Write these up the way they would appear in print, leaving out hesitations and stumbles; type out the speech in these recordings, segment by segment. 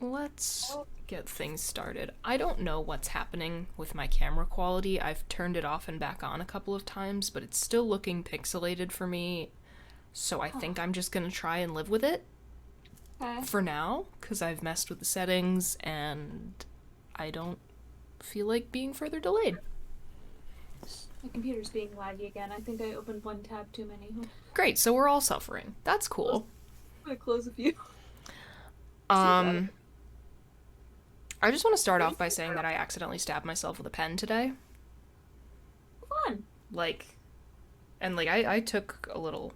let's get things started. I don't know what's happening with my camera quality. I've turned it off and back on a couple of times, but it's still looking pixelated for me. So I think I'm just gonna try and live with it Okay. for now, because I've messed with the settings and I don't feel like being further delayed. My computer's being laggy again. I think I opened one tab too many. I'm Great, so we're all suffering. That's cool. gonna close a few. See about it. Um, I just want to start off by saying that I accidentally stabbed myself with a pen today. Fun. Like, and like I took a little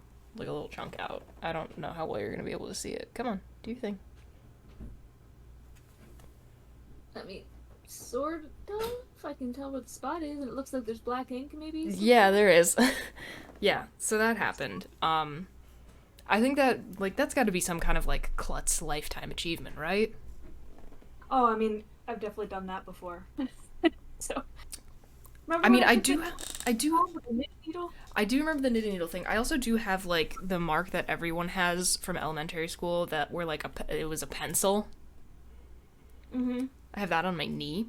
chunk out. I don't know how well you're gonna be able to see it. Come on, do your thing. Let me sort of, if I can tell where the spot is, and it looks like there's black ink maybe. Yeah, there is. Yeah, so that happened. I think that like that's got to be some kind of like klutz lifetime achievement, right? Oh, I mean, I've definitely done that before. So, remember I mean, when I I took do, the I do, with the knit needle? I do remember the knitting needle thing. I also do have like the mark that everyone has from elementary school that were like it was a pencil. Mm-hmm. I have that on my knee.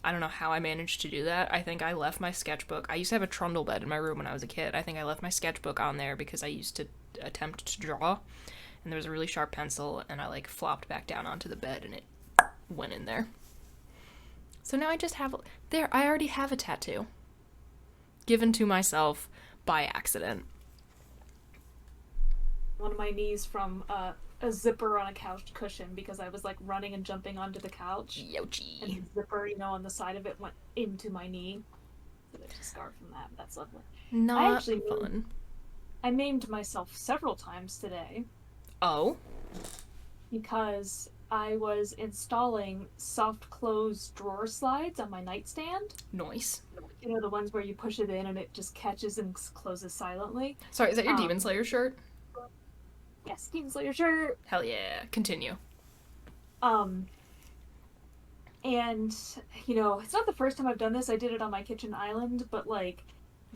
I don't know how I managed to do that. I think I left my sketchbook. I used to have a trundle bed in my room when I was a kid. I think I left my sketchbook on there because I used to attempt to draw, and there was a really sharp pencil, and I like flopped back down onto the bed, and it went in there. So now I just have there. I already have a tattoo given to myself by accident. One of my knees from a zipper on a couch cushion because I was like running and jumping onto the couch, and Yochi. the zipper, on the side of it went into my knee. So there's a scar from that. But that's lovely. I Not actually fun. I maimed myself several times today Oh, because I was installing soft close drawer slides on my nightstand. noise. The ones where you push it in and it just catches and closes silently. Sorry, is that your Um, Demon Slayer shirt? yes, Demon Slayer shirt. Hell yeah. Continue. Um, and it's not the first time I've done this. I did it on my kitchen island, but like,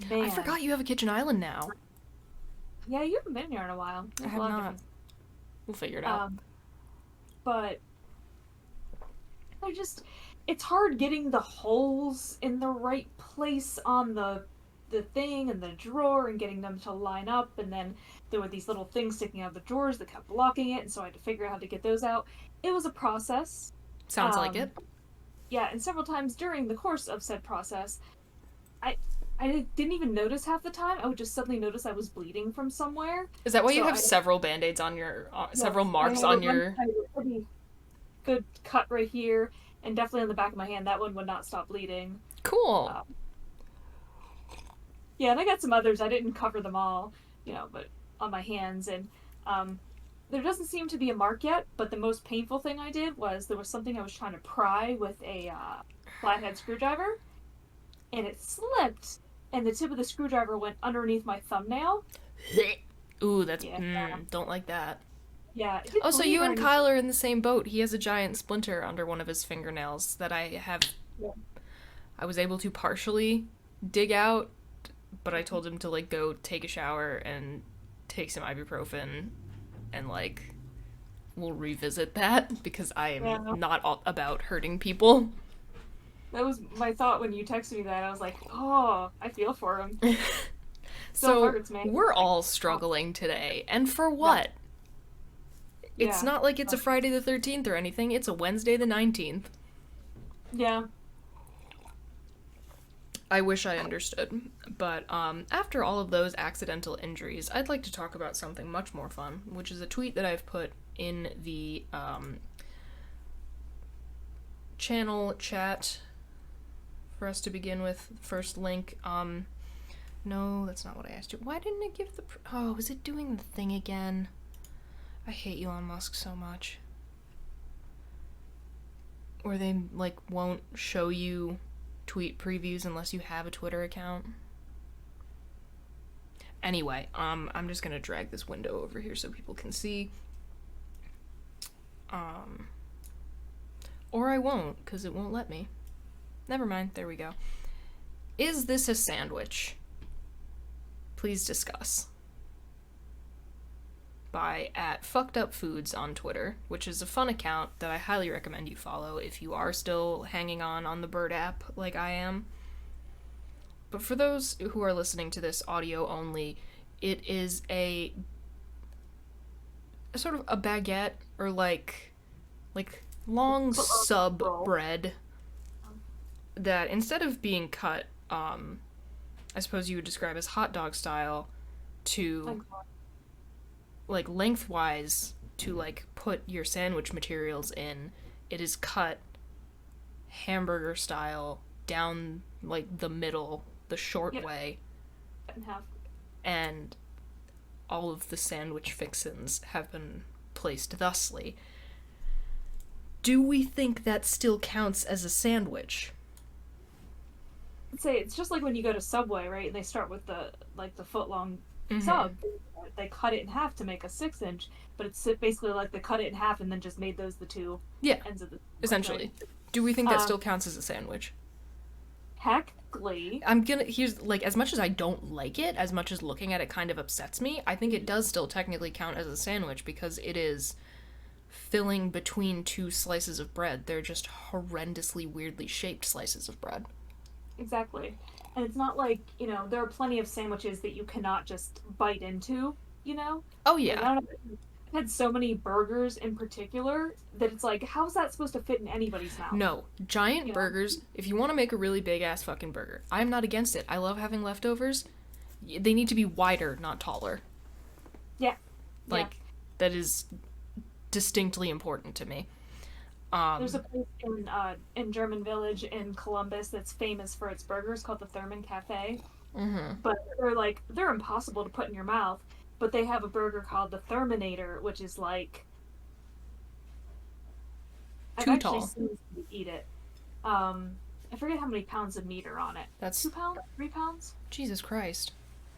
man, I forgot you have a kitchen island now. yeah, you haven't been here in a while. I There's a have lot of not. different. We'll figure it out. But I just, it's hard getting the holes in the right place on the thing and the drawer and getting them to line up, and then there were these little things sticking out of the drawers that kept blocking it, and so I had to figure out how to get those out. It was a process. Sounds like Um, it. yeah, and several times during the course of said process, I I didn't even notice half the time. I would just suddenly notice I was bleeding from somewhere. Is that why you So have I several band-aids on your several yes, I marks had on one your pretty good cut right here, and definitely on the back of my hand. That one would not stop bleeding. Cool. Um, yeah, and I got some others. I didn't cover them all, but on my hands. And um, there doesn't seem to be a mark yet, but the most painful thing I did was there was something I was trying to pry with a flathead screwdriver, and it slipped, and the tip of the screwdriver went underneath my thumbnail. Ooh, that's Yeah, don't like that. yeah, it didn't Oh, so bleed you or and anything. Kyle are in the same boat. He has a giant splinter under one of his fingernails that Yeah. I was able to partially dig out, but I told him to like go take a shower and take some ibuprofen and like we'll revisit that because I am Yeah. not all about hurting people. That was my thought when you texted me that. I was like, oh, I feel for him. Still So hurts me. we're Like, all oh, struggling today. And for yeah, what? It's yeah, not like it's a uh, Friday the 13th or anything. It's a Wednesday the 19th. yeah. I wish I understood. But after all of those accidental injuries, I'd like to talk about something much more fun, which is a tweet that I've put in the channel chat for us to begin with. First link. No, that's not what I asked you. Why didn't it give the. Oh, is it doing the thing again? I hate Elon Musk so much. Or they, like, won't show you tweet previews unless you have a Twitter account. Anyway, I'm just gonna drag this window over here so people can see. Um, or I won't, because it won't let me. Never mind, there we go. Is this a sandwich? Please discuss. by at Fucked Up Foods on Twitter, which is a fun account that I highly recommend you follow if you are still hanging on the Bird app like I am. But for those who are listening to this audio only, it is a sort of a baguette or like long sub bread that instead of being cut, I suppose you would describe as hot dog style, to like lengthwise to like put your sandwich materials in, it is cut hamburger style down like the middle, the short way, in half. and all of the sandwich fixins have been placed thusly. Do we think that still counts as a sandwich? I'd say it's just like when you go to Subway, right? And they start with the foot long Mm-hmm. sub. They cut it in half to make a 6-inch, but it's basically like they cut it in half and then just made those the two Yeah, ends of the essentially. right? Do we think that still counts as a sandwich? Technically, Here's, like, as much as I don't like it, as much as looking at it kind of upsets me, I think it does still technically count as a sandwich because it is filling between two slices of bread. They're just horrendously weirdly shaped slices of bread. exactly. And it's not like, there are plenty of sandwiches that you cannot just bite into, you know? Oh Like, yeah. I don't know. I've had so many burgers in particular that it's like, how is that supposed to fit in anybody's mouth? No, giant You know? burgers, if you want to make a really big ass fucking burger, I'm not against it. I love having leftovers. They need to be wider, not taller. Yeah. Like, that is distinctly important to me. There's a place in German Village in Columbus that's famous for its burgers called the Thurman Cafe. Mm-hmm. But they're impossible to put in your mouth. But they have a burger called the Thurminator, which is like I've Too actually tall. seen somebody eat it. I forget how many pounds of meat are on it. That's 2 pounds, 3 pounds. Jesus Christ.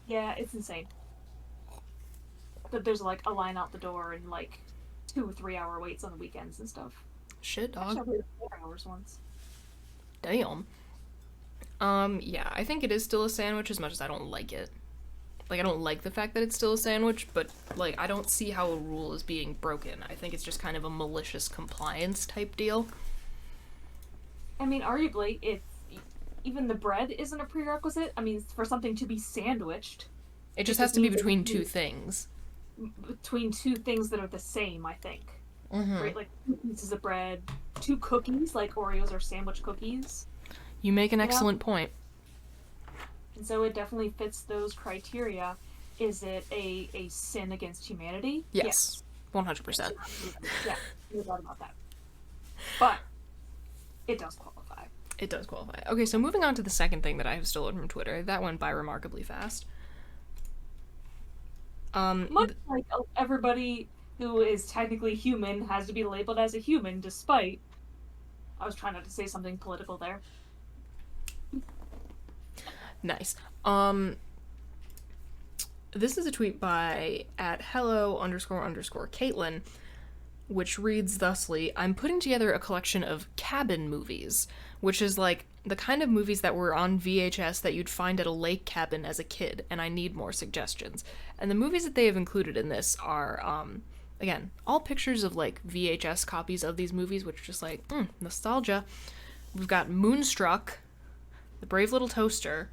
Yeah, it's insane. But there's like a line out the door and like 2 or 3 hour waits on the weekends and stuff. Shit, Actually, I dog. waited 4 hours once. Damn. Yeah, I think it is still a sandwich as much as I don't like it. Like, I don't like the fact that it's still a sandwich, but, like, I don't see how a rule is being broken. I think it's just kind of a malicious compliance type deal. I mean, arguably, it's even the bread isn't a prerequisite. I mean, for something to be sandwiched, It just has to be between two things. between two things that are the same, I think. Mm-hmm. Right? Like 2 pieces of bread, 2 cookies, like Oreos or sandwich cookies. You make an excellent point. And so it definitely fits those criteria. Is it a sin against humanity? Yes. 100%. Yeah, no doubt about that. But it does qualify. It does qualify. Okay, so moving on to the second thing that I have stolen from Twitter. That went by remarkably fast. Much like everybody who is technically human has to be labeled as a human, despite. I was trying not to say something political there. Nice. This is a tweet by at hello__Caitlin, which reads thusly: I'm putting together a collection of cabin movies, which is like the kind of movies that were on VHS that you'd find at a lake cabin as a kid, and I need more suggestions. And the movies that they have included in this are, again, all pictures of like VHS copies of these movies, which are just like, nostalgia. We've got Moonstruck, The Brave Little Toaster,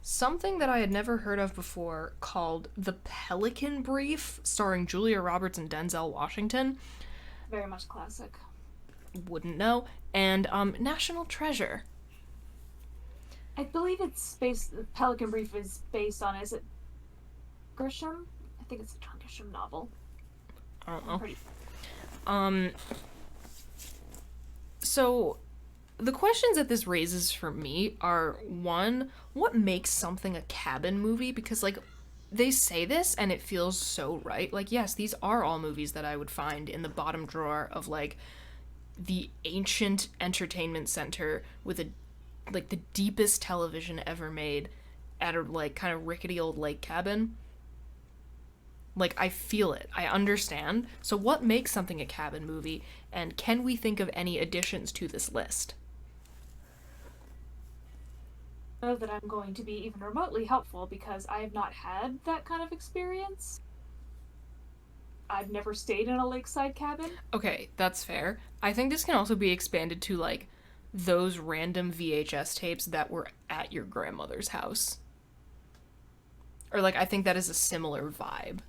something that I had never heard of before called The Pelican Brief, starring Julia Roberts and Denzel Washington. Very much classic. Wouldn't know. And National Treasure. I believe it's based. Pelican Brief is based on. Is it Grisham? I think it's a John Grisham novel. I don't I'm know. pretty. So the questions that this raises for me are, one, what makes something a cabin movie? Because, like, they say this and it feels so right. Like, yes, these are all movies that I would find in the bottom drawer of, like, the ancient entertainment center with a, like, the deepest television ever made at a, like, kind of rickety old lake cabin. Like, I feel it. I understand. So what makes something a cabin movie? And can we think of any additions to this list? Know that I'm going to be even remotely helpful because I have not had that kind of experience. I've never stayed in a lakeside cabin. Okay, that's fair. I think this can also be expanded to like those random VHS tapes that were at your grandmother's house. Or like I think that is a similar vibe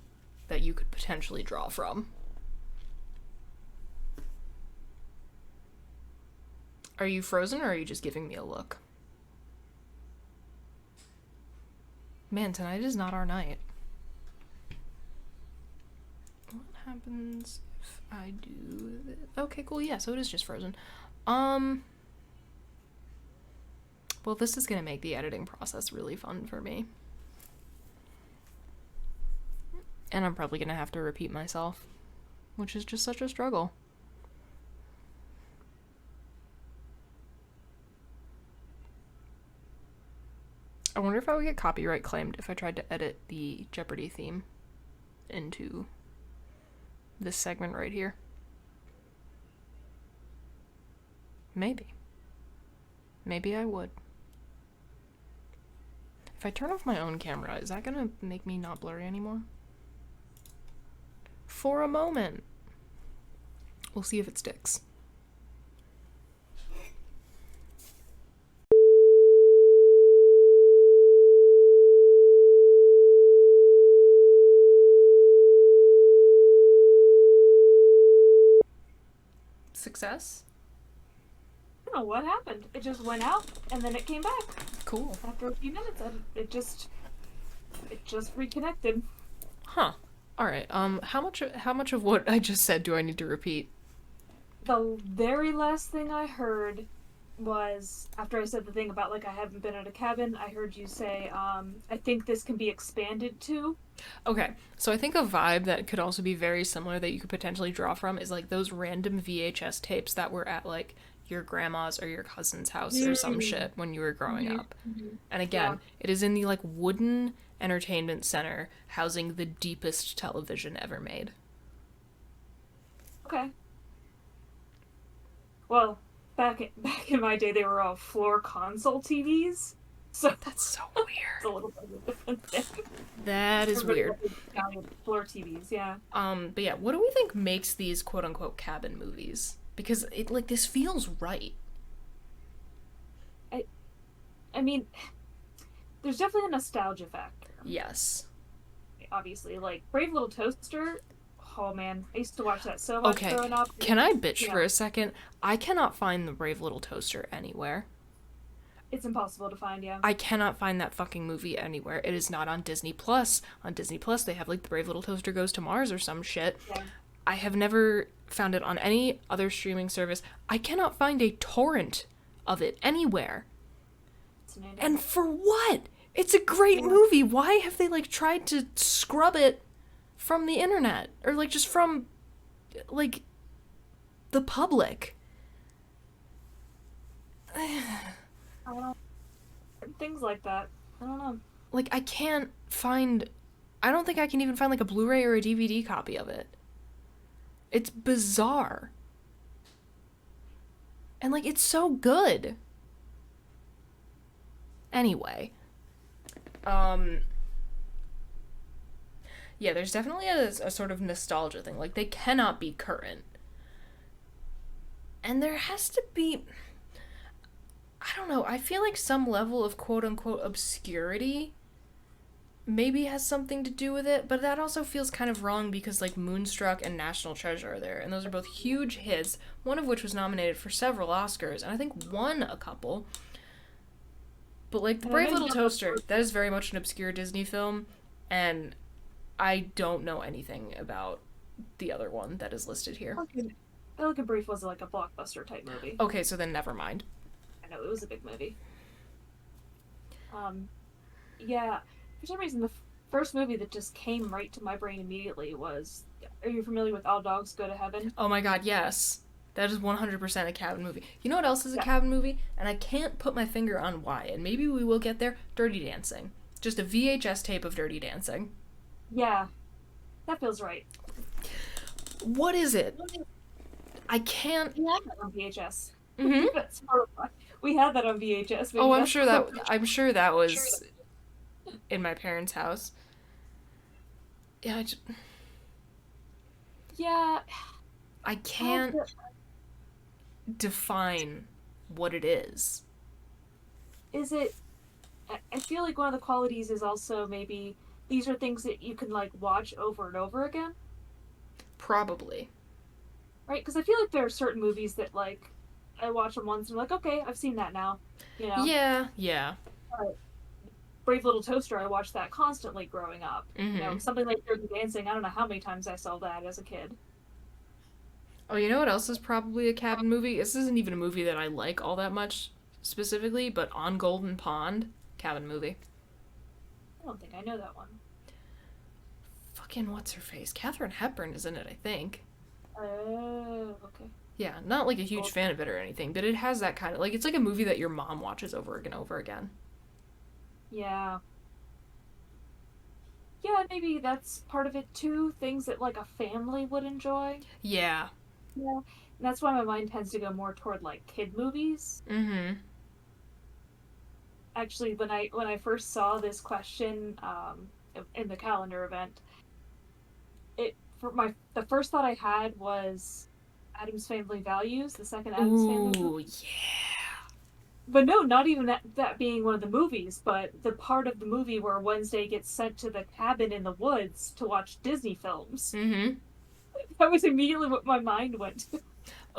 that you could potentially draw from. Are you frozen or are you just giving me a look? Man, tonight is not our night. What happens if I do this? Okay, cool. Yeah, so it is just frozen. Well, this is gonna make the editing process really fun for me. And I'm probably gonna have to repeat myself, which is just such a struggle. I wonder if I would get copyright claimed if I tried to edit the Jeopardy theme into this segment right here. Maybe. Maybe I would. If I turn off my own camera, is that gonna make me not blurry anymore? For a moment. We'll see if it sticks. Success? I don't know what happened. It just went out and then it came back. Cool. After a few minutes, and it just reconnected. Huh. All right. How much of what I just said do I need to repeat? The very last thing I heard was after I said the thing about like I haven't been at a cabin. I heard you say, I think this can be expanded to. Okay, so I think a vibe that could also be very similar that you could potentially draw from is like those random VHS tapes that were at like your grandma's or your cousin's house or some shit when you were growing up. And again, it is in the like wooden entertainment center housing the deepest television ever made. Okay. Well, back in my day, they were all floor console TVs. So That's so it's weird. a little bit of a different thing. That is weird. Floor TVs, yeah. But yeah, what do we think makes these quote unquote cabin movies? Because it like this feels right. I mean, there's definitely a nostalgia factor. Yes. Obviously, like Brave Little Toaster. Oh man, I used to watch that so much Okay. growing up. Can I bitch Yeah. for a second? I cannot find the Brave Little Toaster anywhere. It's impossible to find, yeah. I cannot find that fucking movie anywhere. It is not on Disney Plus. On Disney Plus, they have like The Brave Little Toaster Goes to Mars or some shit. Yeah. I have never found it on any other streaming service. I cannot find a torrent of it anywhere. And for what? It's a great movie. Why have they like tried to scrub it from the internet or like just from like the public? I don't know. Things like that. I don't know. Like I don't think I can even find like a Blu-ray or a DVD copy of it. It's bizarre. And like it's so good. Anyway, yeah, there's definitely a sort of nostalgia thing. Like they cannot be current. And there has to be, I don't know, I feel like some level of quote unquote obscurity maybe has something to do with it, but that also feels kind of wrong because like Moonstruck and National Treasure are there, and those are both huge hits, one of which was nominated for several Oscars, and I think won a couple. But like The Brave Little Toaster, that is very much an obscure Disney film, and I don't know anything about the other one that is listed here. Pelican Brief was like a blockbuster type movie. Okay, so then never mind. I know, it was a big movie. Yeah, for some reason, the first movie that just came right to my brain immediately was, are you familiar with All Dogs Go to Heaven? Oh my god, yes. That is 100% a cabin movie. You know what else is a Yeah. cabin movie? And I can't put my finger on why, and maybe we will get there. Dirty Dancing. Just a VHS tape of Dirty Dancing. Yeah, that feels right. What is it? I can't... We had that on VHS. Mm-hmm. That's horrifying. We had that on VHS. Maybe Oh, I'm that's sure that was in my parents' house. Yeah, Yeah. I Well, can't define what it is. is it? I feel like one of the qualities is also maybe these are things that you can like watch over and over again, Probably. right? Because I feel like there are certain movies that like I watch them once and I'm like, okay, I've seen that now, you know. Yeah, yeah. But Brave Little Toaster, I watched that constantly growing up. You know, Mm-hmm. something like Dirty Dancing. I don't know how many times I saw that as a kid. Oh, you know what else is probably a cabin movie? This isn't even a movie that I like all that much specifically, but On Golden Pond, cabin movie. I don't think I know that one. Fucking what's her face? Katharine Hepburn is in it, I think. Oh, okay. Yeah, not like a huge Cool. fan of it or anything, but it has that kind of like it's like a movie that your mom watches over and over again. Yeah. Yeah, maybe that's part of it too. Things that like a family would enjoy. Yeah. Yeah. And that's why my mind tends to go more toward like kid movies. Mm-hmm. Actually, when I first saw this question in the calendar event, it for my the first thought I had was Adam's Family Values, the second Adam's Family movie. Ooh, yeah. But no, not even that being one of the movies, but the part of the movie where Wednesday gets sent to the cabin in the woods to watch Disney films. Mm-hmm. That was immediately what my mind went to.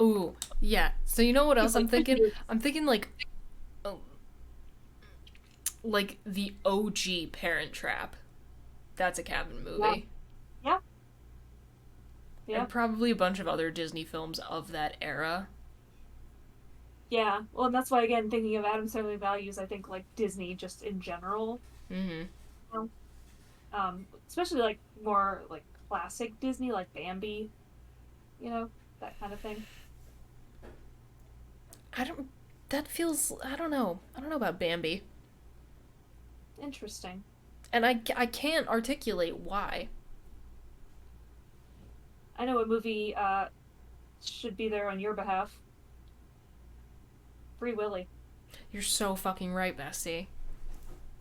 Ooh, yeah. So you know what else I'm Like, thinking? I'm thinking oh, like the OG Parent Trap. That's a cabin yeah, movie. yeah, yeah, And probably a bunch of other Disney films of that era. yeah. Well, and that's why again, thinking of Adam's Family Values, I think like Disney just in general, Mm-hmm. you know? Especially like more like classic Disney, like Bambi, that kind of thing. I don't. That feels. I don't know. I don't know about Bambi. Interesting. And I can't articulate why. I know a movie should be there on your behalf. Free Willy. You're so fucking right, Bessie.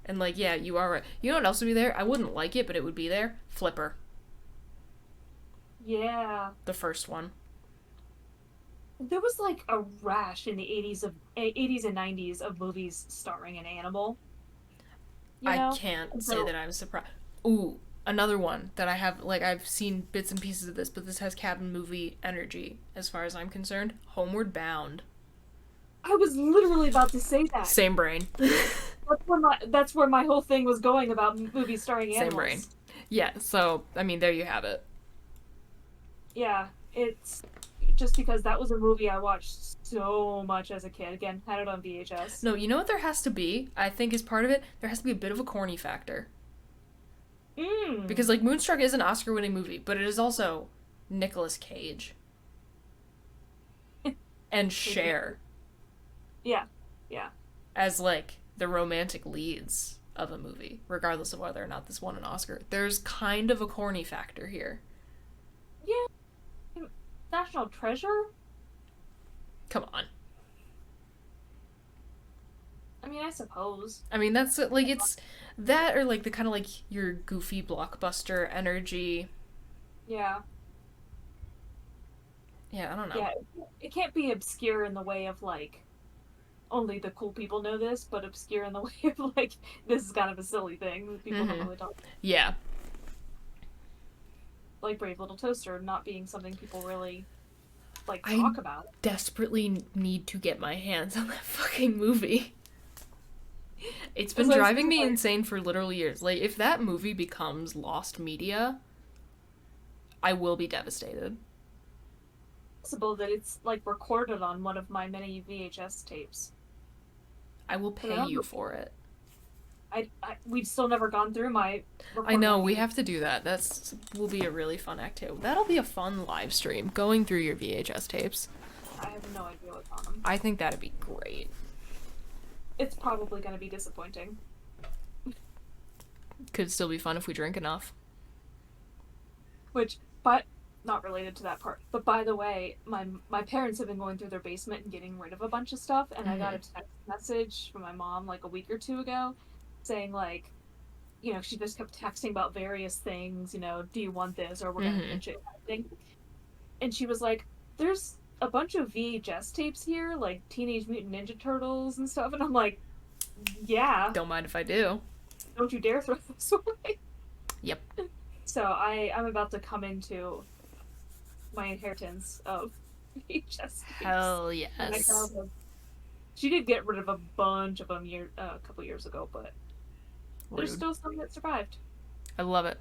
And like, yeah, you are right. You know what else would be there? I wouldn't like it, but it would be there. Flipper, Yeah. the first one. There was like a rash in the 80s and 90s of movies starring an animal, you I know? can't And say so that I'm surprised. Ooh, another one that I have. Like, I've seen bits and pieces of this, but this has cabin movie energy as far as I'm concerned. Homeward Bound. I was literally about to say that. Same brain. That's where my whole thing was going about movies starring Same brain. animals. Yeah. So I mean, there you have it. Yeah, it's just because that was a movie I watched so much as a kid. Again, had it on VHS. No, you know what there has to be? I think is part of it. There has to be a bit of a corny factor. Mm. Because like Moonstruck is an Oscar-winning movie, but it is also Nicolas Cage and Cher Yeah, yeah, as like the romantic leads of a movie, regardless of whether or not this won an Oscar. There's kind of a corny factor here. yeah. National Treasure. Come on. I mean, I suppose. I mean, that's like it's that or like the kind of like your goofy blockbuster energy. Yeah, Yeah, I don't know. yeah. It can't be obscure in the way of like only the cool people know this, but obscure in the way of like this is kind of a silly thing that people don't Mhm. really talk. Yeah. Like Brave Little Toaster not being something people really like I talk about. desperately need to get my hands on that fucking movie. It's been As I was driving me like, insane for literal years. Like, if that movie becomes lost media, I will be devastated. possible that it's like recorded on one of my many VHS tapes. I will But I pay don't you know. for it. We've still never gone through my I recorded know, on we VHS. have to do that. That's will be a really fun activity. That'll be a fun live stream, going through your VHS tapes. I have no idea what's on them. I think that'd be great. It's probably going to be disappointing. Could still be fun if we drink enough. Which, but not related to that part. But by the way, my parents have been going through their basement and getting rid of a bunch of stuff, and I got a Mm-hmm. text message from my mom like a week or two ago, saying like, she just kept texting about various things. Do you want this or we're gonna Mm-hmm. ditch it kind of thing. and she was like, "There's a bunch of VHS tapes here, like Teenage Mutant Ninja Turtles and stuff," and I'm like, "Yeah, Don't mind if I do. don't you dare throw this away." Yep. So I'm about to come into my inheritance of VHS tapes Hell from my yes. childhood. She did get rid of a bunch of them a couple years ago, but there's Rude. still some that survived. I love it.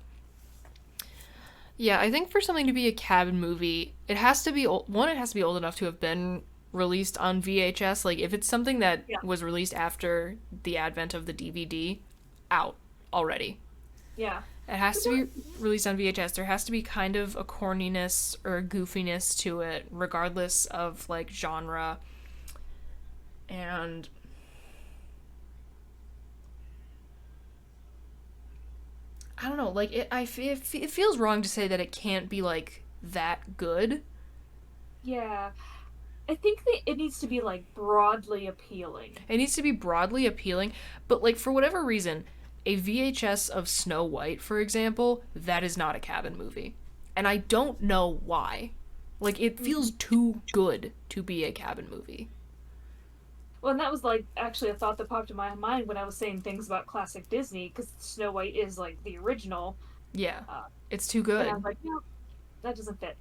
Yeah, I think for something to be a cabin movie, it has to be one. It has to be old enough to have been released on VHS. Like if it's something that Yeah, was released after the advent of the DVD, out already. yeah. It has to be released on VHS. There has to be kind of a corniness or a goofiness to it, regardless of like genre. And I don't know, like it feels wrong to say that it can't be like that good. Yeah, I think that it needs to be like broadly appealing. It needs to be broadly appealing, but like for whatever reason, a VHS of Snow White, for example, that is not a cabin movie. And I don't know why. Like it feels too good to be a cabin movie. Well, and that was like actually a thought that popped in my mind when I was saying things about classic Disney, because Snow White is like the original, Yeah. uh, It's too and I good. was like, no, that doesn't fit.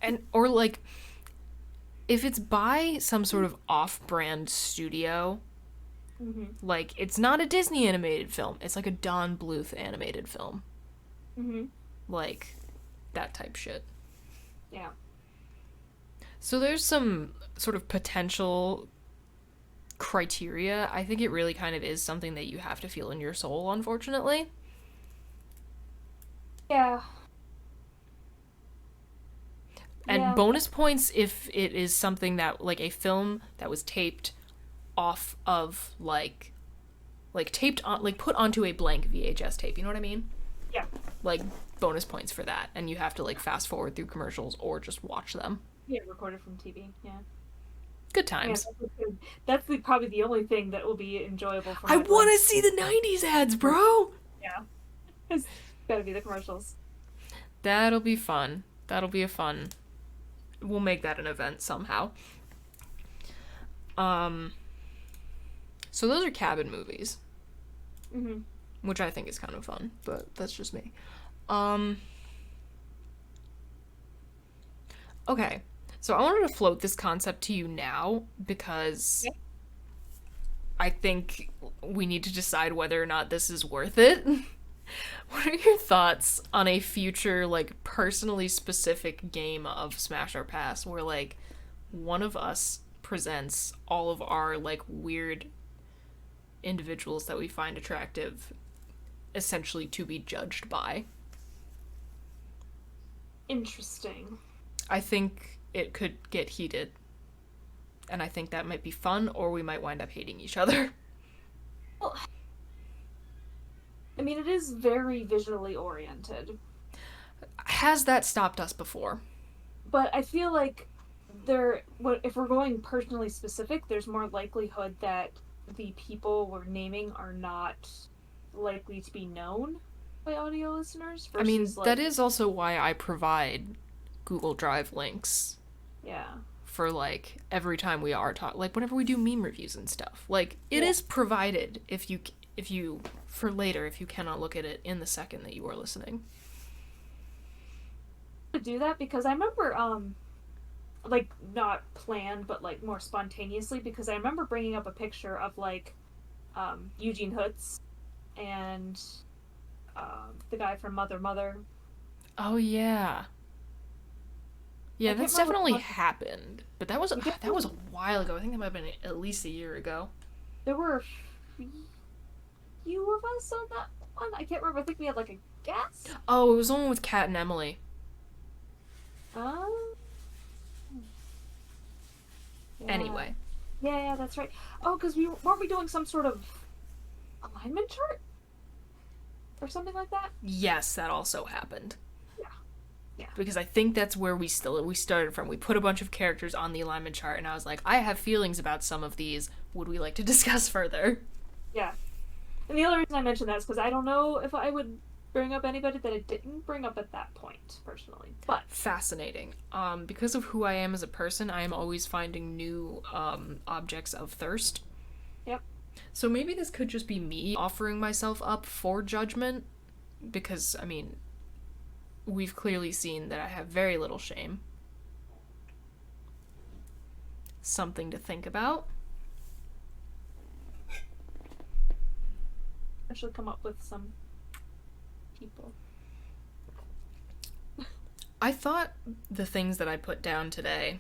And or like if it's by some sort of off-brand studio, Hmm. like it's not a Disney animated film. It's like a Don Bluth animated film. Hmm. Like that type shit. Yeah. So there's some sort of potential criteria. I think it really kind of is something that you have to feel in your soul, unfortunately. Yeah. And Yeah. bonus points if it is something that like a film that was taped off of like taped on like put onto a blank VHS tape. You know what I mean? Yeah. Like bonus points for that, and you have to like fast forward through commercials or just watch them. Yeah. Recorded from TV. Yeah. Good Yeah. times. That's probably the only thing that will be enjoyable for I my want brain. to see the 90s ads, bro. Yeah. It's gotta be the commercials. That'll be fun. That'll be a fun. We'll make that an event somehow. Um so those are cabin movies, Hmm. which I think is kind of fun, but that's just me. Um okay. So I wanted to float this concept to you now because Yeah. I think we need to decide whether or not this is worth it. What are your thoughts on a future, like, personally specific game of Smash or Pass where, like, one of us presents all of our, like, weird individuals that we find attractive essentially to be judged by? Interesting. I think it could get heated, and I think that might be fun, or we might wind up hating each other. Well, I mean, it is very visually oriented, Has that stopped us before? but I feel like if we're going personally specific, there's more likelihood that the people we're naming are not likely to be known by audio listeners I mean, versus like, that is also why I provide Google Drive links yeah, for like every time we are talk like whenever we do meme reviews and stuff. Like it yeah, is provided if you for later if you cannot look at it in the second that you are listening. to do that because I remember like not planned but like more spontaneously because I remember bringing up a picture of like Eugene Hoots and the guy from Mother Mother. Oh yeah. I Yeah, can't that's remember definitely what happened. But that was we that was definitely a while ago. I think that might have been at least a year ago. there were a few of us on that one. I can't remember. I think we had like a guest. Oh, it was the one with Kat and Emily. Um, yeah, Anyway. yeah, that's right. Oh, because weren't we doing some sort of alignment chart or something like that? Yes, that also happened. Yeah, yeah, Because I think that's where we started from. We put a bunch of characters on the alignment chart, and I was like, I have feelings about some of these. Would we like to discuss further? yeah. And the other reason I mentioned that is because I don't know if I would bring up anybody that I didn't bring up at that point, personally. But Fascinating. Because of who I am as a person, I am always finding new objects of thirst. yep. So maybe this could just be me offering myself up for judgment, because, I mean, we've clearly seen that I have very little shame. Something to think about. I should come up with some people. I thought the things that I put down today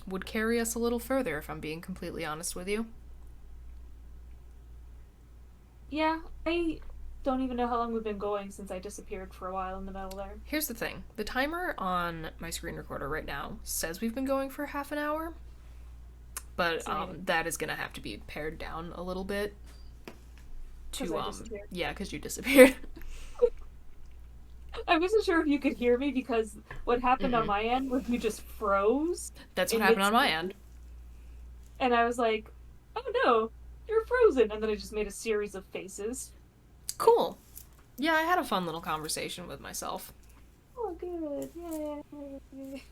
would carry us a little further, if I'm being completely honest with you. Yeah, I don't even know how long we've been going since I disappeared for a while in the middle there. Here's the thing. The timer on my screen recorder right now says we've been going for half an hour, but that is going to have to be pared down a little bit to, yeah, because you disappeared. I wasn't sure if you could hear me because what happened on my end was you just froze. That's what happened on my end. And I was like, oh no, you're frozen. And then I just made a series of faces. Cool. Yeah, I had a fun little conversation with myself. Oh, good. Yay.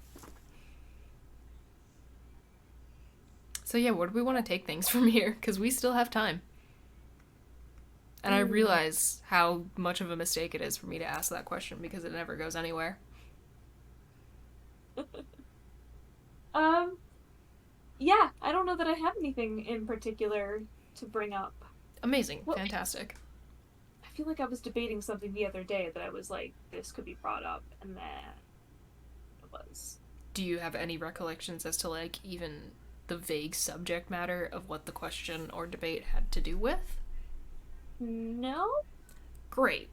So yeah, where do we want to take things from here? Because we still have time. And I realize how much of a mistake it is for me to ask that question because it never goes anywhere. Yeah, I don't know that I have anything in particular to bring up. Amazing. Well, fantastic. I feel like I was debating something the other day that I was like, this could be brought up, and then it was. Do you have any recollections as to, like, even the vague subject matter of what the question or debate had to do with? No. Great.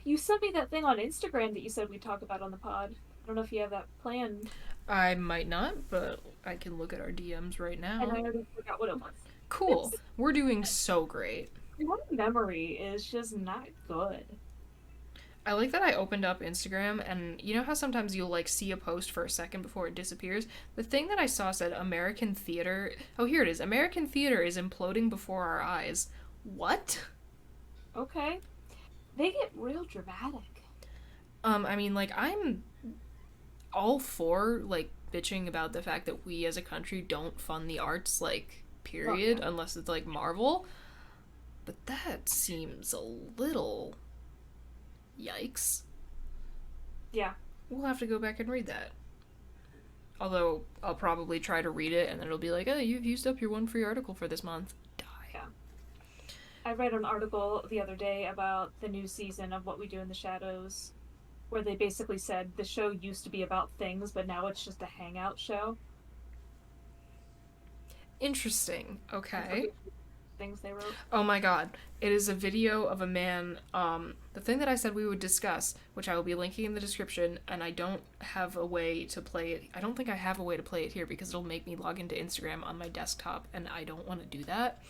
You sent me that thing on Instagram that you said we'd talk about on the pod. I don't know if you have that planned. I might not, but I can look at our DMs right now. And I already forgot what it was. Cool. We're doing so great. My memory is just not good. I like that I opened up Instagram, and you know how sometimes you'll, like, see a post for a second before it disappears? The thing that I saw said American theater... Oh, here it is. American theater is imploding before our eyes. What? Okay. They get real dramatic. I mean, like, I'm all for, like, bitching about the fact that we as a country don't fund the arts, like, period, unless it's, like, Marvel. But that seems a little... Yikes. Yeah. We'll have to go back and read that. Although, I'll probably try to read it, and then it'll be like, oh, you've used up your one free article for this month. Die. Yeah. I read an article the other day about the new season of What We Do in the Shadows, where they basically said the show used to be about things, but now it's just a hangout show. Interesting. Okay. Things they wrote. Oh my god. It is a video of a man, the thing that I said we would discuss, which I will be linking in the description, and I don't have a way to play it. I don't think I have a way to play it here because it'll make me log into Instagram on my desktop, and I don't want to do that.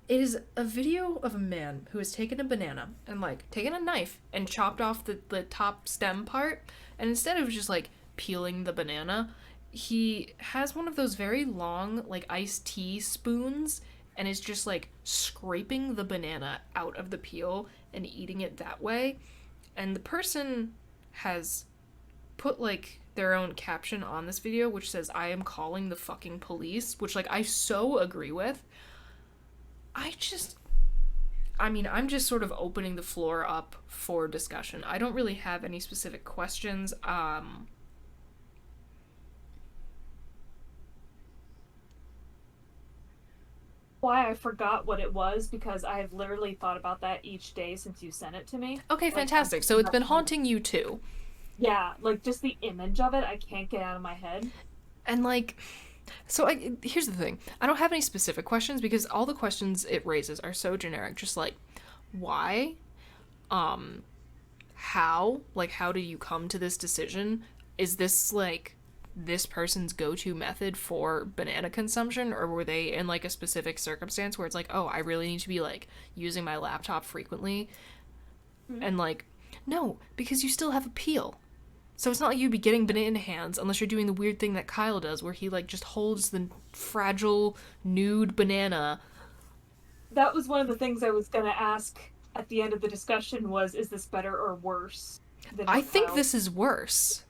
It is a video of a man who has taken a banana and, like, taken a knife and chopped off the top stem part, and instead of just, like, peeling the banana, he has one of those very long, like, iced tea spoons and is just, like, scraping the banana out of the peel and eating it that way. And the person has put, like, their own caption on this video, which says, I am calling the fucking police, which, like, I so agree with. I'm just sort of opening the floor up for discussion. I don't really have any specific questions. Why I forgot what it was because I've literally thought about that each day since you sent it to me. Okay, fantastic. So it's been haunting you too. Yeah, like just the image of it, I can't get out of my head. And like, here's the thing. I don't have any specific questions because all the questions it raises are so generic. Just like, why? How? Like, how do you come to this decision? Is this like this person's go-to method for banana consumption, or were they in like a specific circumstance where it's like, oh, I really need to be like using my laptop frequently, and like, no, because you still have a peel, so it's not like you'd be getting banana hands unless you're doing the weird thing that Kyle does where he like just holds the fragile nude banana. That was one of the things I was gonna ask at the end of the discussion was, is this better or worse than I what think Kyle? this is worse.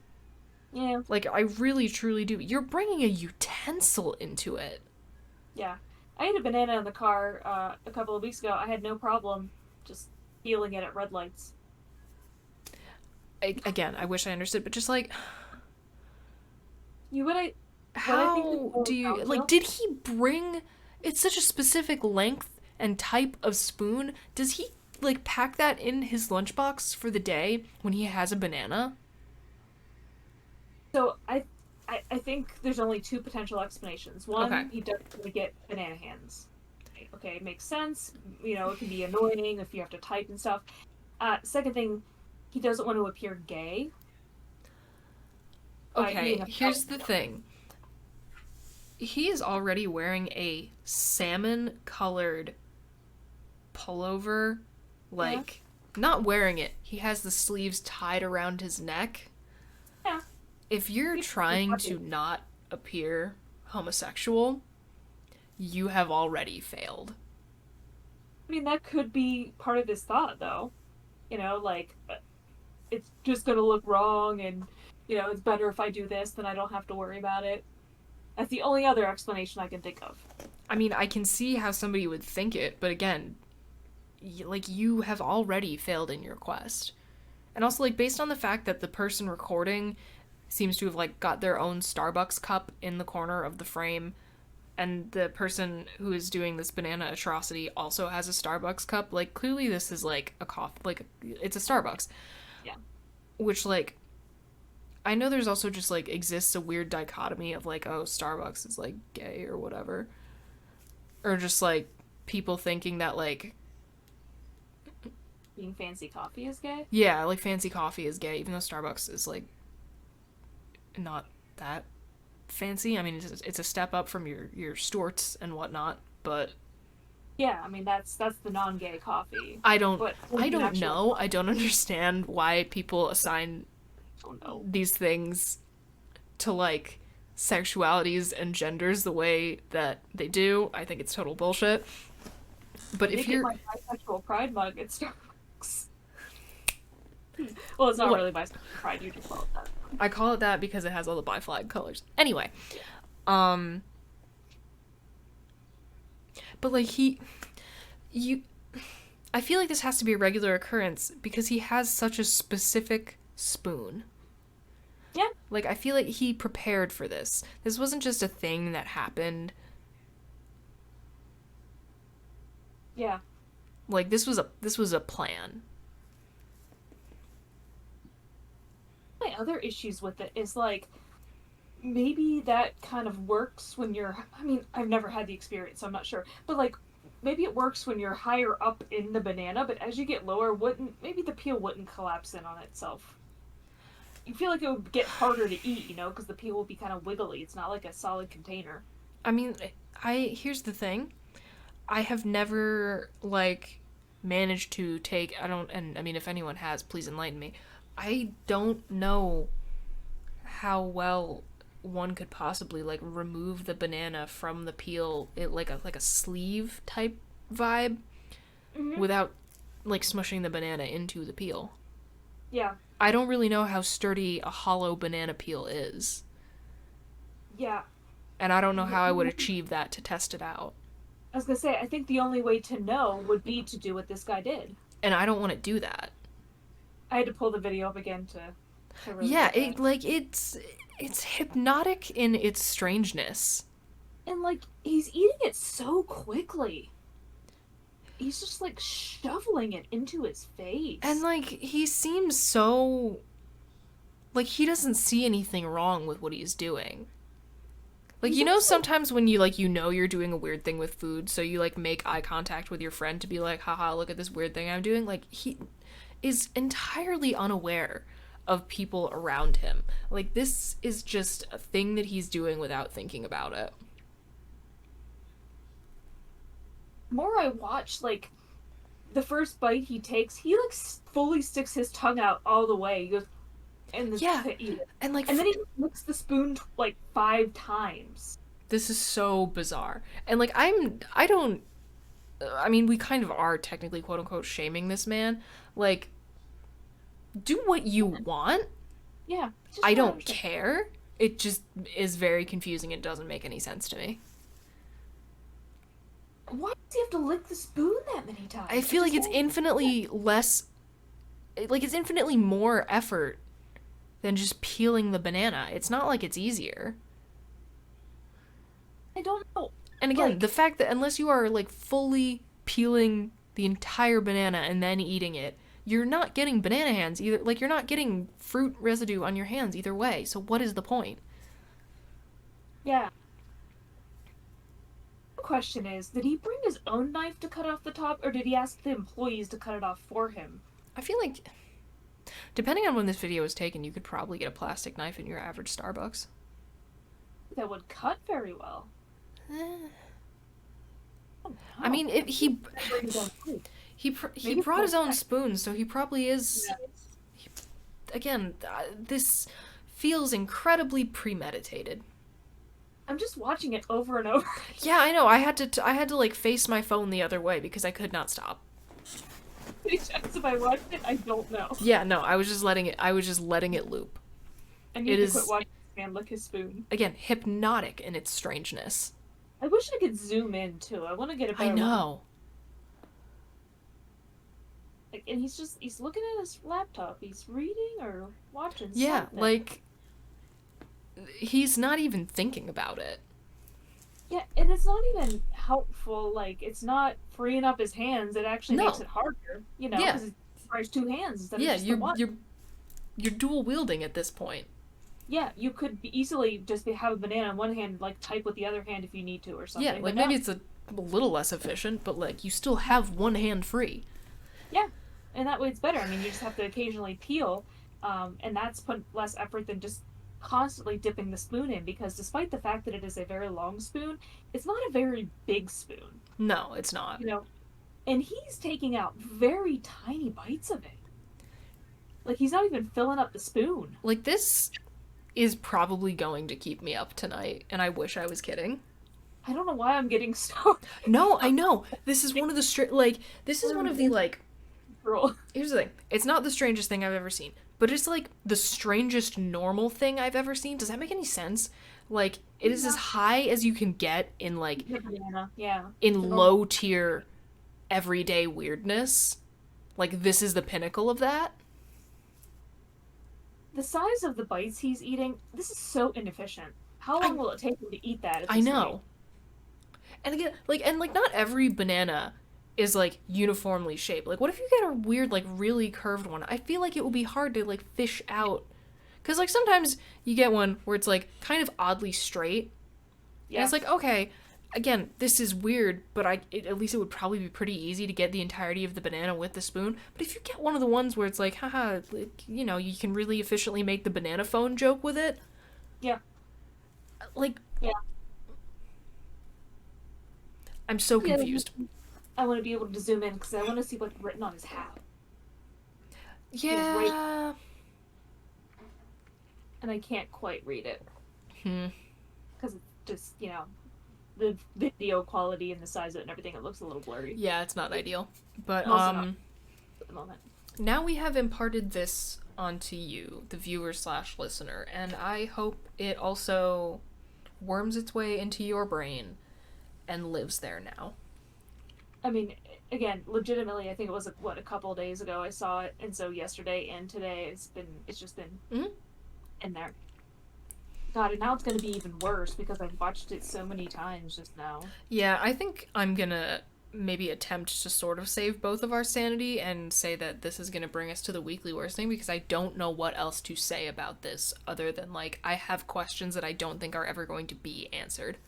Yeah, Like, I really, truly do. You're bringing a utensil into it. yeah. I had a banana in the car a couple of weeks ago. I had no problem just peeling it at red lights. Again, I wish I understood, but just like, You what I think this how do boils you, down like, to? did he bring, it's such a specific length and type of spoon. Does he, like, pack that in his lunchbox for the day when he has a banana? So I think there's only two potential explanations. Okay. One, he doesn't want to get banana hands. Okay, it makes sense. You know, it can be annoying if you have to type and stuff. Second thing, he doesn't want to appear gay by Okay, eating a here's pellet the meal. thing. He is already wearing a salmon colored pullover. Yeah, Like, not wearing it, he has the sleeves tied around his neck. yeah. If you're He's trying to lucky. not appear homosexual, you have already failed. I mean, that could be part of his thought, though. You know, like it's just gonna look wrong, and it's better if I do this, then I don't have to worry about it. That's the only other explanation I can think of. I mean, I can see how somebody would think it, but again, like, you have already failed in your quest. And also, like, based on the fact that the person recording seems to have, like, got their own Starbucks cup in the corner of the frame, and the person who is doing this banana atrocity also has a Starbucks cup, like, clearly this is, like, a coffee, like, it's a Starbucks. Yeah. Which, like, I know there's also just, like, exists a weird dichotomy of, like, oh, Starbucks is, like, gay or whatever. Or just, like, people thinking that, like, Being fancy coffee is gay. yeah, like, fancy coffee is gay, even though Starbucks is, like, not that fancy. I mean, it's a step up from your Stewarts and whatnot, but Yeah, I mean that's the non-gay coffee. I don't But I when you don't actually, know. I don't understand why people assign oh no, these things to, like, sexualities and genders the way that they do. I think it's total bullshit. But I if did get you're, my bisexual pride mug at Starbucks. Well, it's not what, really bisexual pride. You just call it that. I call it that because it has all the bi flag colors. Anyway, Yeah. um but like you I feel like this has to be a regular occurrence because he has such a specific spoon. Yeah. Like, I feel like he prepared for this. This wasn't just a thing that happened. Yeah. Like, this was a plan. My other issues with it is like maybe that kind of works when you're. I mean, I've never had the experience, so I'm not sure. But like maybe it works when you're higher up in the banana, but as you get lower, wouldn't maybe the peel wouldn't collapse in on itself. You feel like it would get harder to eat, because the peel will be kind of wiggly. It's not like a solid container. I mean, I here's the thing. I have never, like, managed to take, I don't, and I mean, if anyone has, please enlighten me. I don't know how well one could possibly, like, remove the banana from the peel, it like a sleeve type vibe, Mm-hmm. without, like, smushing the banana into the peel. Yeah, I don't really know how sturdy a hollow banana peel is, yeah. and I don't know how I would achieve that to test it out. I was gonna say, I think the only way to know would be to do what this guy did. And I don't want to do that. I had to pull the video up again to really Yeah, get that. it's hypnotic in its strangeness. And like he's eating it so quickly. He's just like shoveling it into his And, face. like, he seems so, like, he doesn't see anything wrong with what he's doing. Like, He's also sometimes when you're doing a weird thing with food, so you, like, make eye contact with your friend to be like, haha, look at this weird thing I'm doing. Like, he is entirely unaware of people around him. Like, this is just a thing that he's doing without thinking about it. the more I watch, like the first bite he takes, he like fully sticks his tongue out all the way. He goes and this Yeah, to eat it, and, like, and then he licks the spoon like 5 times. this is so bizarre. And, like, I don't I mean, we kind of are technically quote unquote shaming this man. Like, do what you want. Yeah, just I try to don't understand. care. It just is very confusing and doesn't make any sense to me. Why does he have to lick the spoon that many I times? It feel like just it's won't. infinitely less, like, it's infinitely more effort than just peeling the banana. It's not like it's easier. I don't know. And again, the Like, fact that unless you are like fully peeling the entire banana and then eating it, you're not getting banana hands either. Like, you're not getting fruit residue on your hands either way. So, what is the point? yeah. The question is, did he bring his own knife to cut off the top, or did he ask the employees to cut it off for him? I feel like, depending on when this video was taken, you could probably get a plastic knife in your average Starbucks. That would cut very well. Eh. Oh, I no. mean, it, he Bring his own knife. he Maybe brought for his own that. spoon, so he probably is. Yeah. Again, this feels incredibly premeditated. I'm just watching it over and over. Yeah, I know. I had to like face my phone the other way because I could not stop. If I watched it, I don't know. Yeah, no, I was just letting it loop. I need It to quit is watching this man lick his spoon. again hypnotic in its strangeness. I wish I could zoom in too. I want to get a I better look. know. Like, and he's looking at his laptop. He's reading or watching Yeah, something. like he's not even thinking about it. Yeah, and it's not even helpful. Like, it's not freeing up his hands. It actually makes No. it harder, Yeah. because it requires two hands instead of Yeah, just the you're one. you're you're dual wielding at this point. Yeah, you could easily just have a banana in one hand, like type with the other hand if you need to or Yeah, something. like But no, maybe it's a little less efficient, but like you still have one hand free. yeah, and that way it's better. I mean, you just have to occasionally peel, and that's put less effort than just constantly dipping the spoon in. Because despite the fact that it is a very long spoon, it's not a very big spoon, No, it's not. you know. And he's taking out very tiny bites of it. Like he's not even filling up the spoon. Like this is probably going to keep me up tonight, and I wish I was kidding. I don't know why I'm getting so No, I know. This is one of the this is one of the like girl. here's the thing. It's not the strangest thing I've ever seen, but it's like the strangest normal thing I've ever seen. Does that make any sense? Like it is as Yeah. high as you can get in like The banana, yeah. The in normal. low tier everyday weirdness. Like this is the pinnacle of that. The size of the bites he's eating, this is so inefficient. How I long will it take him to eat that at I this rate? know. And again, like not every banana is like uniformly shaped. Like what if you get a weird like really curved one? I feel like it would be hard to like fish out cuz like sometimes you get one where it's like kind of oddly straight. And Yeah. it's like, okay, again, this is weird, but at least it would probably be pretty easy to get the entirety of the banana with the spoon. But if you get one of the ones where it's like, haha, like, you can really efficiently make the banana phone joke with it, Yeah. like, Yeah. I'm so Yeah. confused. I want to be able to zoom in because I want to see what's written on his hat. Right, Yeah. and I can't quite read it Hmm. because it's just, the video quality and the size of it and everything. It looks a little blurry Yeah, it's not ideal. But I'm also not at the moment. now we have imparted this onto you, the viewer slash listener, and I hope it also worms its way into your brain and lives there now. I mean, again, legitimately, I think it was a couple of days ago I saw it, and so yesterday and today it's just been Mhm. in there. God, and now it's going to be even worse because I've watched it so many times just now. Yeah, I think I'm gonna maybe attempt to sort of save both of our sanity and say that this is gonna bring us to the weekly worsening because I don't know what else to say about this other than like I have questions that I don't think are ever going to be answered.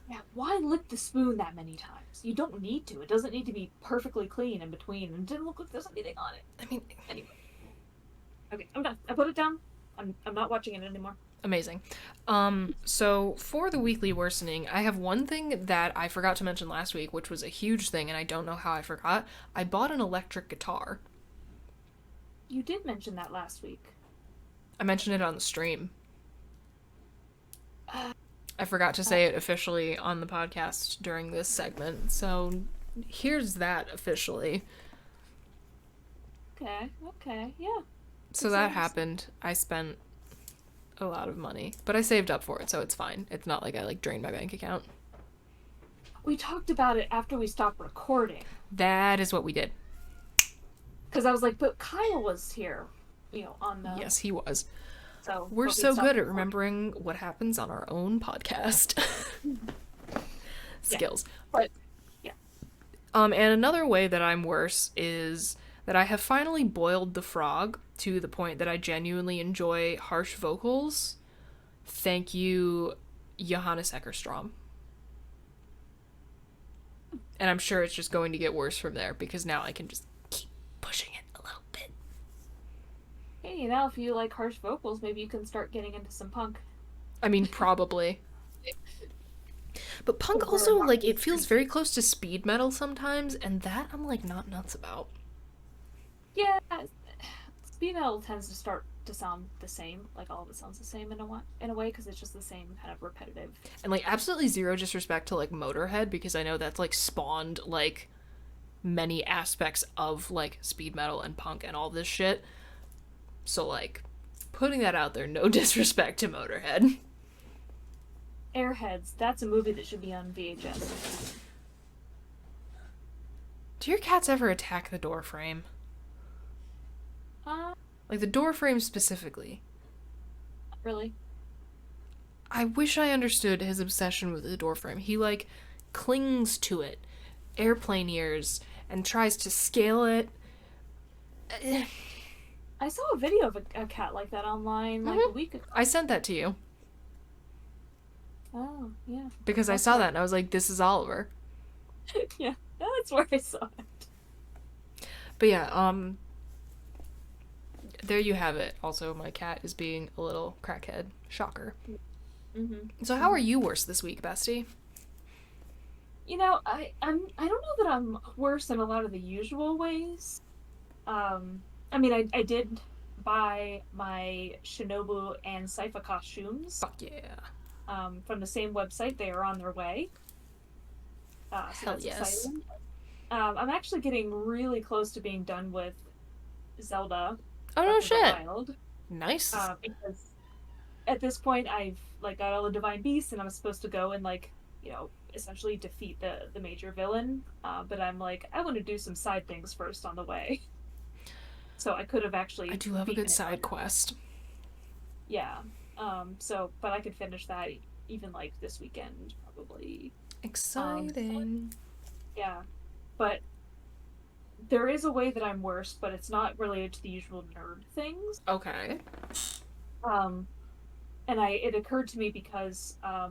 Yeah, why lick the spoon that many times? You don't need to. It doesn't need to be perfectly clean in between, and it didn't look like there's anything on it. I mean, Anyway, okay, I'm done. I put it down. I'm not watching it anymore. amazing. So for the weekly worsening, I have one thing that I forgot to mention last week, which was a huge thing, and I don't know how I forgot. I bought an electric guitar. You did mention that last week. I mentioned it on the stream. Uh, I forgot to say it officially on the podcast during this segment, so here's that officially. Okay, yeah. So that happened. I spent a lot of money, but I saved up for it, so it's fine. It's not like I like drained my bank account. We talked about it after we stopped recording. That is what we did. Because I was like, but Kyle was here, on the. Yes, he was. So we're so good at remembering what happens on our own podcast. Skills. Yeah, but yeah. And another way that I'm worse is that I have finally boiled the frog to the point that I genuinely enjoy harsh vocals. Thank you, Johannes Eckerstrom. And I'm sure it's just going to get worse from there because now I can just keep pushing it a little bit. Hey, now if you like harsh vocals, maybe you can start getting into some punk. I mean, probably. But punk also, like, it feels very close to speed metal sometimes, and that I'm, like, not nuts about. Yeah, speed metal tends to start to sound the same. Like, all of it sounds the same in a way, because it's just the same kind of repetitive. And, like, absolutely zero disrespect to, like, Motorhead, because I know that's, like, spawned, like, many aspects of, like, speed metal and punk and all this shit. So, like, putting that out there, no disrespect to Motorhead. Airheads, that's a movie that should be on VHS. Do your cats ever attack the door frame? Like the door frame specifically. Really? I wish I understood his obsession with the door frame. He, like, clings to it, airplane ears, and tries to scale it. I saw a video of a cat like that online, like, a week ago. I sent that to you. Oh, yeah. Because that's I saw that and I was like, this is Oliver. Yeah, that's where I saw it. But yeah, there you have it. Also, my cat is being a little crackhead. Shocker. So how are you worse this week, bestie? I don't know that I'm worse in a lot of the usual ways. I mean, I did buy my Shinobu and Sypha costumes. Fuck yeah. From the same website. They are on their way. So hell that's yes. Exciting. I'm actually getting really close to being done with Zelda. Oh no shit. Wild. Nice. Because at this point I've like got all the divine beasts and I'm supposed to go and like, essentially defeat the major villain. But I'm like, I want to do some side things first on the way. So I could have actually. I do love a good side quest. Yeah. But I could finish that even like this weekend probably. Exciting. Yeah, but there is a way that I'm worse, but it's not related to the usual nerd things. Okay. And it occurred to me because I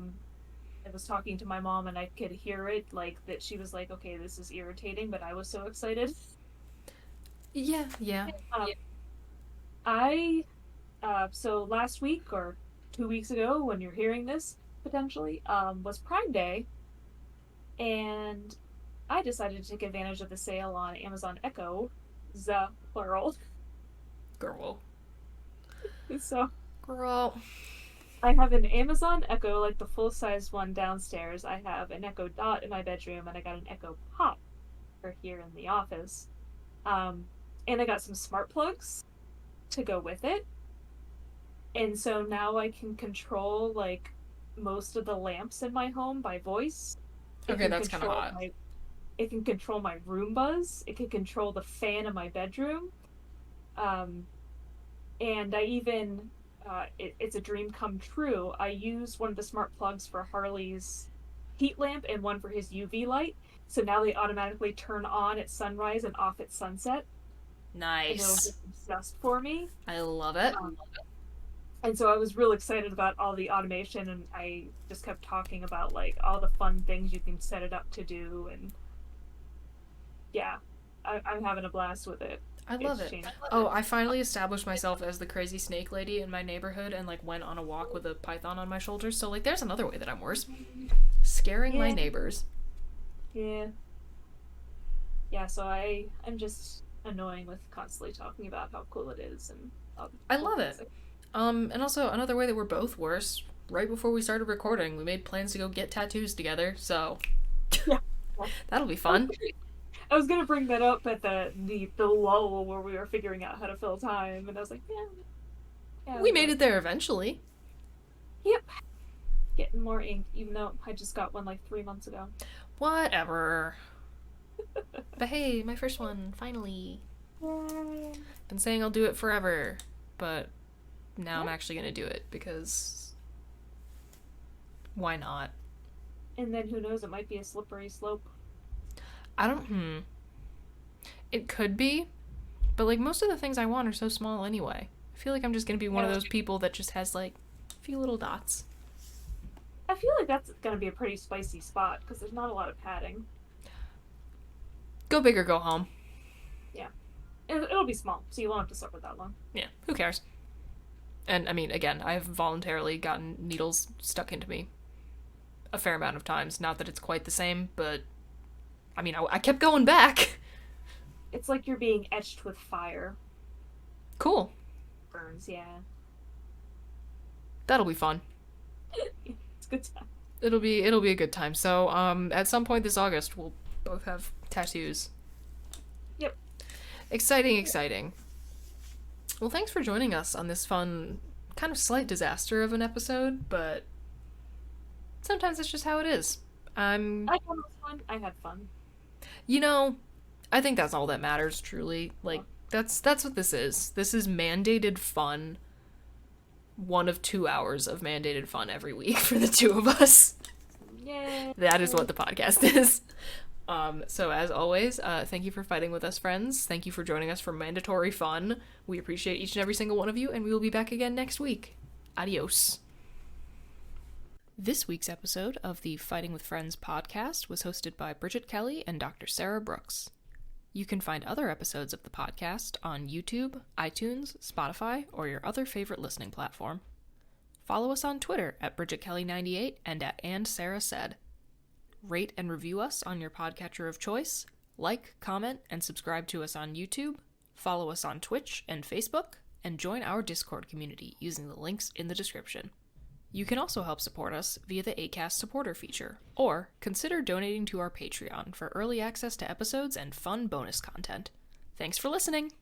was talking to my mom and I could hear it, like that she was like, okay, this is irritating, but I was so excited. Yeah. So last week or 2 weeks ago when you're hearing this, potentially, was Prime Day, and I decided to take advantage of the sale on Amazon Echo, the plural. Girl. So, girl. I have an Amazon Echo, like the full-size one downstairs. I have an Echo Dot in my bedroom, and I got an Echo Pop for here in the office. And I got some smart plugs to go with it. And so now I can control, like, most of the lamps in my home by voice. Okay, that's kind of hot. It can control my Roombas. It can control the fan in my bedroom. And I even, it's a dream come true. I use one of the smart plugs for Harley's heat lamp and one for his UV light. So now they automatically turn on at sunrise and off at sunset. Nice. And just for me. I love it. And so I was real excited about all the automation, and I just kept talking about like all the fun things you can set it up to do, and yeah, I'm having a blast with it. I love it. Oh, I finally established myself as the crazy snake lady in my neighborhood and like went on a walk with a python on my shoulders. So like there's another way that I'm worse. Scaring my neighbors. Yeah. Yeah, so I'm just annoying with constantly talking about how cool it is and I love it. And also another way that we're both worse, right before we started recording, we made plans to go get tattoos together, so yeah. That'll be fun. I was gonna bring that up at the lull where we were figuring out how to fill time, and I was like, yeah. We made it there eventually. Yep. Getting more ink, even though I just got one like 3 months ago. Whatever. But hey, my first one, finally. Yay. Been saying I'll do it forever, but now I'm actually gonna do it because why not? And then who knows, it might be a slippery slope. It could be, but like most of the things I want are so small anyway. I feel like I'm just gonna be one of those people that just has like a few little dots. I feel like that's gonna be a pretty spicy spot because there's not a lot of padding. Go big or go home. Yeah. It'll be small, so you won't have to suffer that long. Yeah, who cares? And I mean, again, I've voluntarily gotten needles stuck into me a fair amount of times. Not that it's quite the same, but I mean, I kept going back. It's like you're being etched with fire. Cool. Burns, yeah. That'll be fun. It's a good time. It'll be a good time. So, at some point this August, we'll both have tattoos. Yep. Exciting. Well, thanks for joining us on this fun, kind of slight disaster of an episode, but sometimes it's just how it is. I thought it was fun. I had fun. You know, I think that's all that matters, truly. Like, that's what this is. This is mandated fun. 1 of 2 hours of mandated fun every week for the two of us. Yay. That is what the podcast is. So as always, thank you for fighting with us, friends. Thank you for joining us for mandatory fun. We appreciate each and every single one of you, and we will be back again next week. Adios. This week's episode of the Fighting with Friends podcast was hosted by Bridget Kelly and Dr. Sarah Brooks. You can find other episodes of the podcast on YouTube, iTunes, Spotify, or your other favorite listening platform. Follow us on Twitter at BridgetKelly98 and at AndSarahSaid. Rate and review us on your podcatcher of choice. Like, comment, and subscribe to us on YouTube. Follow us on Twitch and Facebook, and join our Discord community using the links in the description. You can also help support us via the Acast supporter feature, or consider donating to our Patreon for early access to episodes and fun bonus content. Thanks for listening!